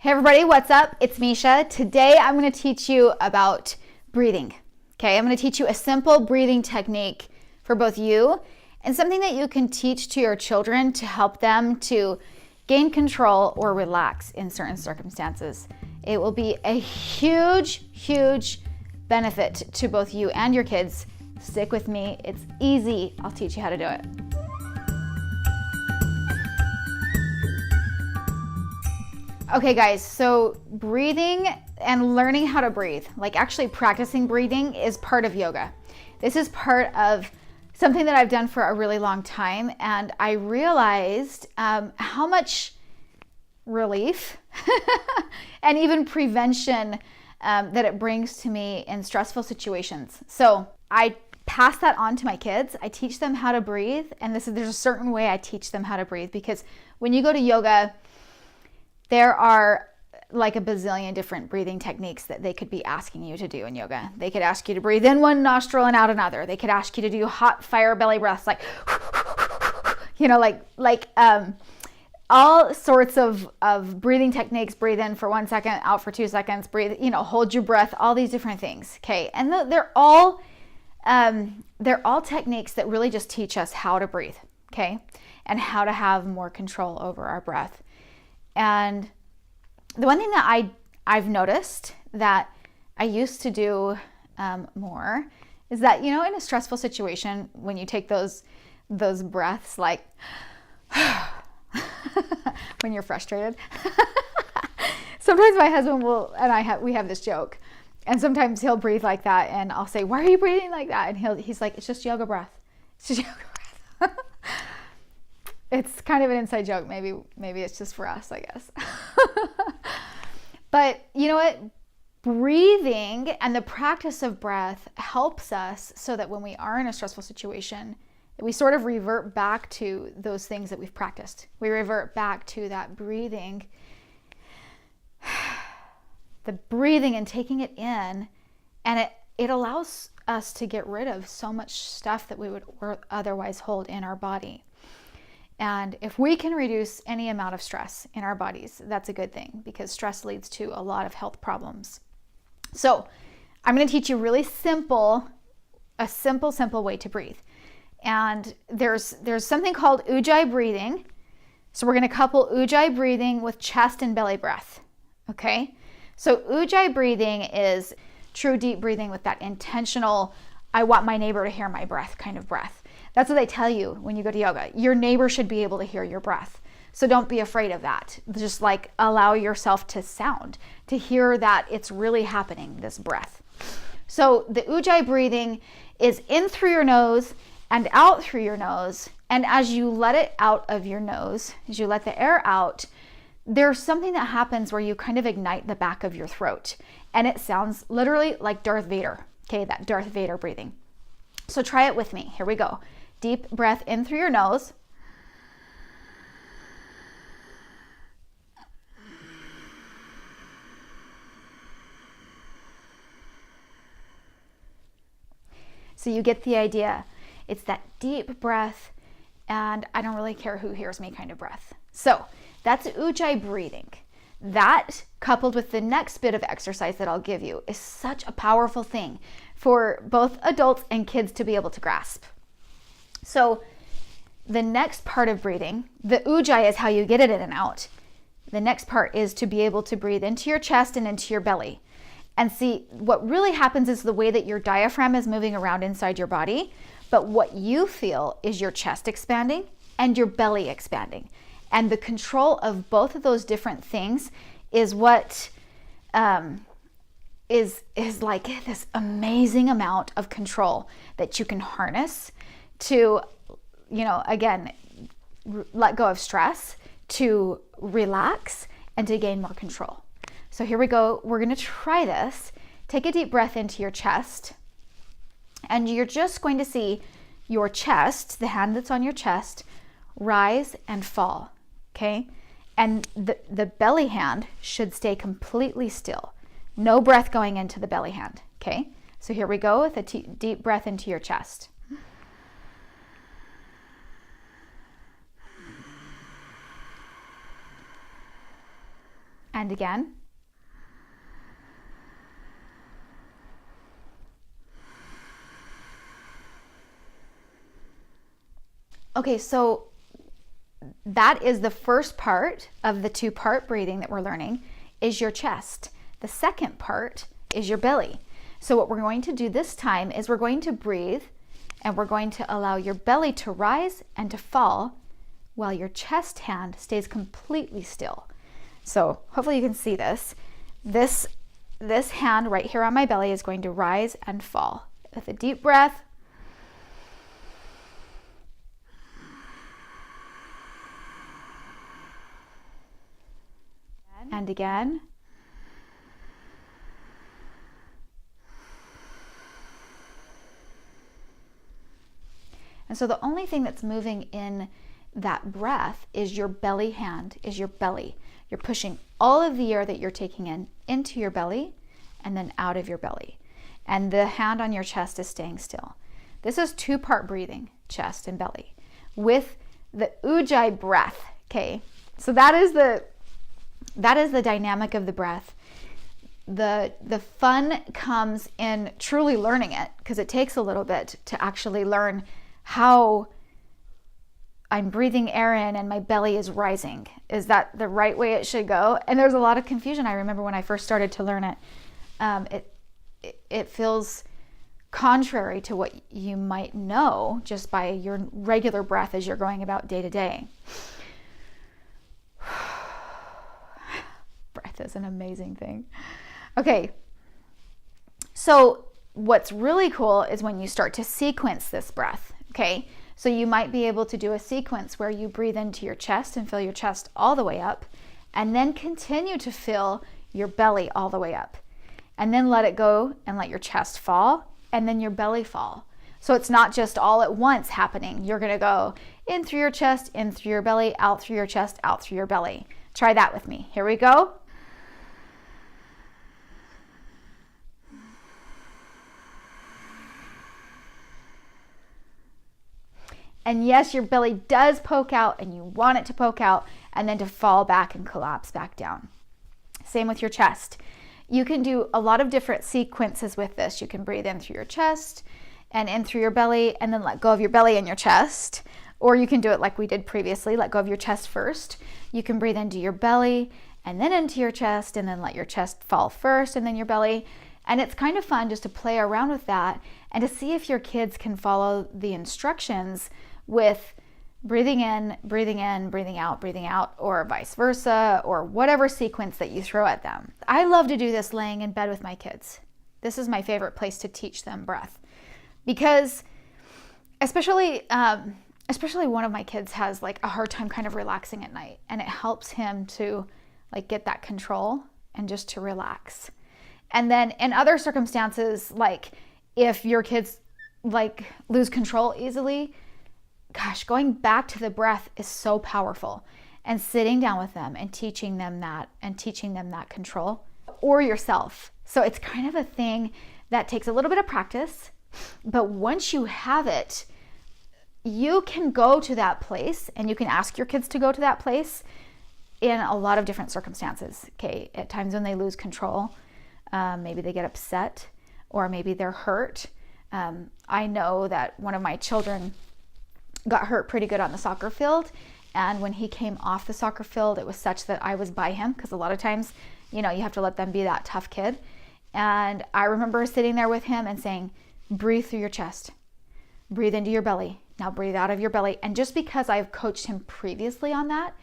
Hey everybody, what's up? It's Misha. Today I'm going to teach you about breathing. Okay, I'm going to teach you a simple breathing technique for both you and something that you can teach to your children to help them to gain control or relax in certain circumstances. It will be a huge benefit to both you and your kids. Stick with me. It's easy. I'll teach you how to do it. Okay guys, so breathing and learning how to breathe, like actually practicing breathing, is part of yoga. This is part of something that I've done for a really long time, and I realized how much relief and even prevention that it brings to me in stressful situations. So I pass that on to my kids. I teach them how to breathe, and there's a certain way I teach them how to breathe, because when you go to yoga, there are like a bazillion different breathing techniques that they could be asking you to do in yoga. They could ask you to breathe in one nostril and out another. They could ask you to do hot fire belly breaths, like, all sorts of breathing techniques. Breathe in for 1 second, out for 2 seconds, breathe, hold your breath, all these different things. Okay. And they're all techniques that really just teach us how to breathe. Okay. And how to have more control over our breath. And the one thing that I've noticed that I used to do more is that, in a stressful situation, when you take those breaths, like when you're frustrated, sometimes my husband we have this joke, and sometimes he'll breathe like that, and I'll say, "Why are you breathing like that?" And he's like, "It's just yoga breath. It's just yoga breath." It's kind of an inside joke. Maybe it's just for us, I guess. But you know what? Breathing and the practice of breath helps us so that when we are in a stressful situation, we sort of revert back to those things that we've practiced. We revert back to that breathing, the breathing and taking it in, and it allows us to get rid of so much stuff that we would otherwise hold in our body. And if we can reduce any amount of stress in our bodies, that's a good thing, because stress leads to a lot of health problems. So I'm going to teach you a simple way to breathe. And there's something called ujjayi breathing. So we're going to couple ujjayi breathing with chest and belly breath. Okay? So ujjayi breathing is true deep breathing with that intentional, I want my neighbor to hear my breath kind of breath. That's what they tell you when you go to yoga. Your neighbor should be able to hear your breath. So don't be afraid of that. Just allow yourself to hear that it's really happening, this breath. So the ujjayi breathing is in through your nose and out through your nose. And as you let it out of your nose, as you let the air out, there's something that happens where you kind of ignite the back of your throat. And it sounds literally like Darth Vader. Okay, that Darth Vader breathing. So try it with me. Here we go. Deep breath in through your nose. So you get the idea. It's that deep breath, and I don't really care who hears me kind of breath. So that's ujjayi breathing. That, coupled with the next bit of exercise that I'll give you, is such a powerful thing for both adults and kids to be able to grasp. So the next part of breathing, the ujjayi is how you get it in and out. The next part is to be able to breathe into your chest and into your belly. And see, what really happens is the way that your diaphragm is moving around inside your body, but what you feel is your chest expanding and your belly expanding. And the control of both of those different things is what is like this amazing amount of control that you can harness to, again, let go of stress, to relax, and to gain more control. So here we go. We're going to try this. Take a deep breath into your chest, and you're just going to see your chest, the hand that's on your chest, rise and fall. Okay? And the belly hand should stay completely still. No breath going into the belly hand. Okay? So here we go with a deep breath into your chest. And again. Okay, so that is the first part of the 2-part breathing that we're learning, is your chest. The second part is your belly. So what we're going to do this time is we're going to breathe and we're going to allow your belly to rise and to fall while your chest hand stays completely still. So hopefully you can see this. This hand right here on my belly is going to rise and fall. With a deep breath. And again. And so the only thing that's moving in that breath is your belly hand, is your belly. You're pushing all of the air that you're taking in into your belly and then out of your belly. And the hand on your chest is staying still. This is 2-part breathing, chest and belly, with the ujjayi breath, okay? So that is the dynamic of the breath. The fun comes in truly learning it, because it takes a little bit to actually learn how I'm breathing air in and my belly is rising. Is that the right way it should go? And there's a lot of confusion. I remember when I first started to learn it, it feels contrary to what you might know just by your regular breath as you're going about day to day. Breath is an amazing thing. Okay, so what's really cool is when you start to sequence this breath, okay? So you might be able to do a sequence where you breathe into your chest and fill your chest all the way up, and then continue to fill your belly all the way up. And then let it go and let your chest fall, and then your belly fall. So it's not just all at once happening. You're gonna go in through your chest, in through your belly, out through your chest, out through your belly. Try that with me. Here we go. And yes, your belly does poke out and you want it to poke out and then to fall back and collapse back down. Same with your chest. You can do a lot of different sequences with this. You can breathe in through your chest and in through your belly and then let go of your belly and your chest. Or you can do it like we did previously, let go of your chest first. You can breathe into your belly and then into your chest and then let your chest fall first and then your belly. And it's kind of fun just to play around with that and to see if your kids can follow the instructions with breathing in, breathing out, or vice versa, or whatever sequence that you throw at them. I love to do this laying in bed with my kids. This is my favorite place to teach them breath, because especially one of my kids has like a hard time kind of relaxing at night, and it helps him to like get that control and just to relax. And then in other circumstances, like if your kids like lose control easily, gosh, going back to the breath is so powerful, and sitting down with them and teaching them that control, or yourself. So it's kind of a thing that takes a little bit of practice, but once you have it, you can go to that place and you can ask your kids to go to that place in a lot of different circumstances. Okay, at times when they lose control, maybe they get upset, or maybe they're hurt. I know that one of my children got hurt pretty good on the soccer field, and when he came off the soccer field, it was such that I was by him, because a lot of times, you have to let them be that tough kid. And I remember sitting there with him and saying, breathe through your chest, breathe into your belly, now breathe out of your belly. And just because I've coached him previously on that,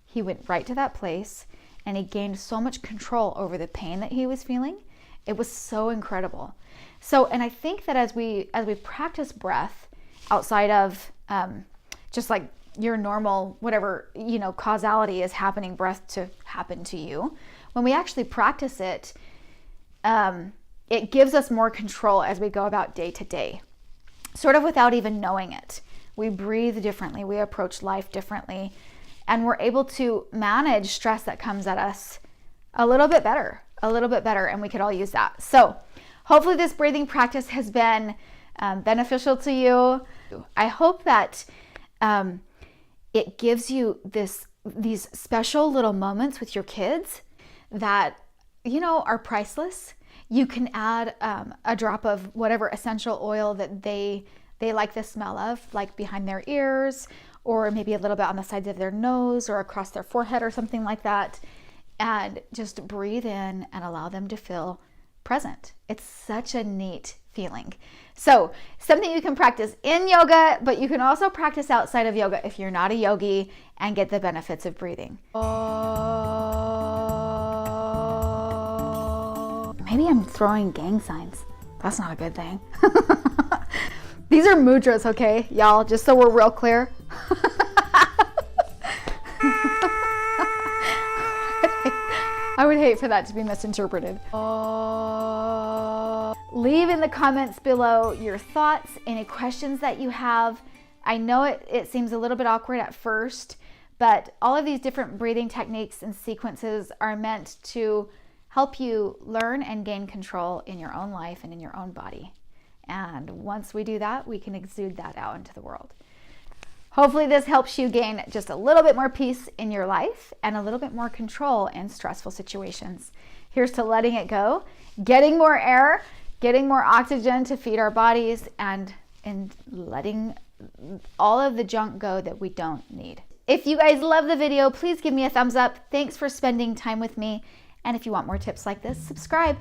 he went right to that place and he gained so much control over the pain that he was feeling. It was so incredible. So, and I think that as we practice breath outside of just like your normal, whatever, causality is happening, breath to happen to you, when we actually practice it, it gives us more control as we go about day to day, sort of without even knowing it. We breathe differently, we approach life differently, and we're able to manage stress that comes at us a little bit better, and we could all use that. So hopefully this breathing practice has been beneficial to you. I hope that it gives you these special little moments with your kids that, you know, are priceless. You can add a drop of whatever essential oil that they like the smell of, like behind their ears, or maybe a little bit on the sides of their nose or across their forehead or something like that. And just breathe in and allow them to feel present. It's such a neat feeling. So something you can practice in yoga, but you can also practice outside of yoga if you're not a yogi and get the benefits of breathing. Maybe I'm throwing gang signs. That's not a good thing. These are mudras, okay, y'all, just so we're real clear. I would hate for that to be misinterpreted. Leave in the comments below your thoughts, any questions that you have. I know it seems a little bit awkward at first, but all of these different breathing techniques and sequences are meant to help you learn and gain control in your own life and in your own body. And once we do that, we can exude that out into the world. Hopefully this helps you gain just a little bit more peace in your life and a little bit more control in stressful situations. Here's to letting it go, getting more air, getting more oxygen to feed our bodies, and letting all of the junk go that we don't need. If you guys love the video, please give me a thumbs up. Thanks for spending time with me. And if you want more tips like this, subscribe.